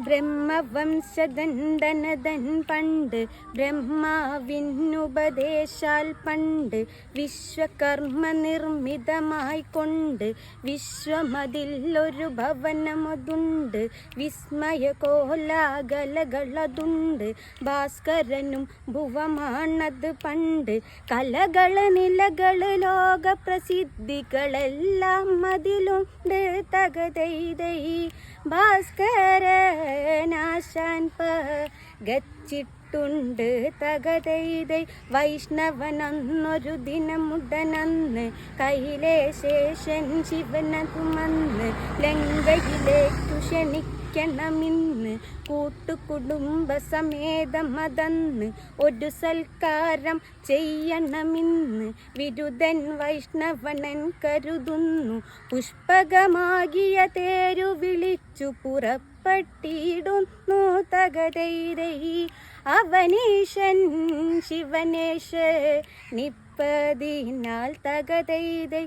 ബ്രഹ്മവംശദണ്ഡനദൻ പണ്ട് ബ്രഹ്മാവിനുപദേശാൽ പണ്ട് വിശ്വകർമ്മ നിർമ്മിതമായി കൊണ്ട് വിശ്വമതിൽ ഒരു ഭവനമതുണ്ട്. വിസ്മയ കോലാകലകളതുണ്ട്. ഭാസ്കരനും ഭുവമാണത് പണ്ട്. കലകള് നിലകള് ലോക പ്രസിദ്ധികളെല്ലാം അതിലുണ്ട്. തകതൈതൈ ഭാസ്കരനാശാൻ പകച്ചിട്ടുണ്ട്. തകതൈതൈ വൈഷ്ണവനന്നൊരു ദിനമുടനന്ന് കൈലേശേഷൻ ശിവനതുമന്ന് ലങ്കയിലേക്കു ക്ഷണിക്കണമിന്ന് കൂട്ടുകുടുംബ സമേതമതന്ന് ഒരു സൽക്കാരം ചെയ്യണമിന്ന് വിരുദൻ വൈഷ്ണവനൻ കരുതുന്നു. പുഷ്പകമാകിയ തേരു വിളിച്ചു പുറപ്പെട്ടിടുന്നു. തകതൈതൈ അവനീശൻ ശിവനേശ നിപ്പതിനാൽ. തകതൈതൈ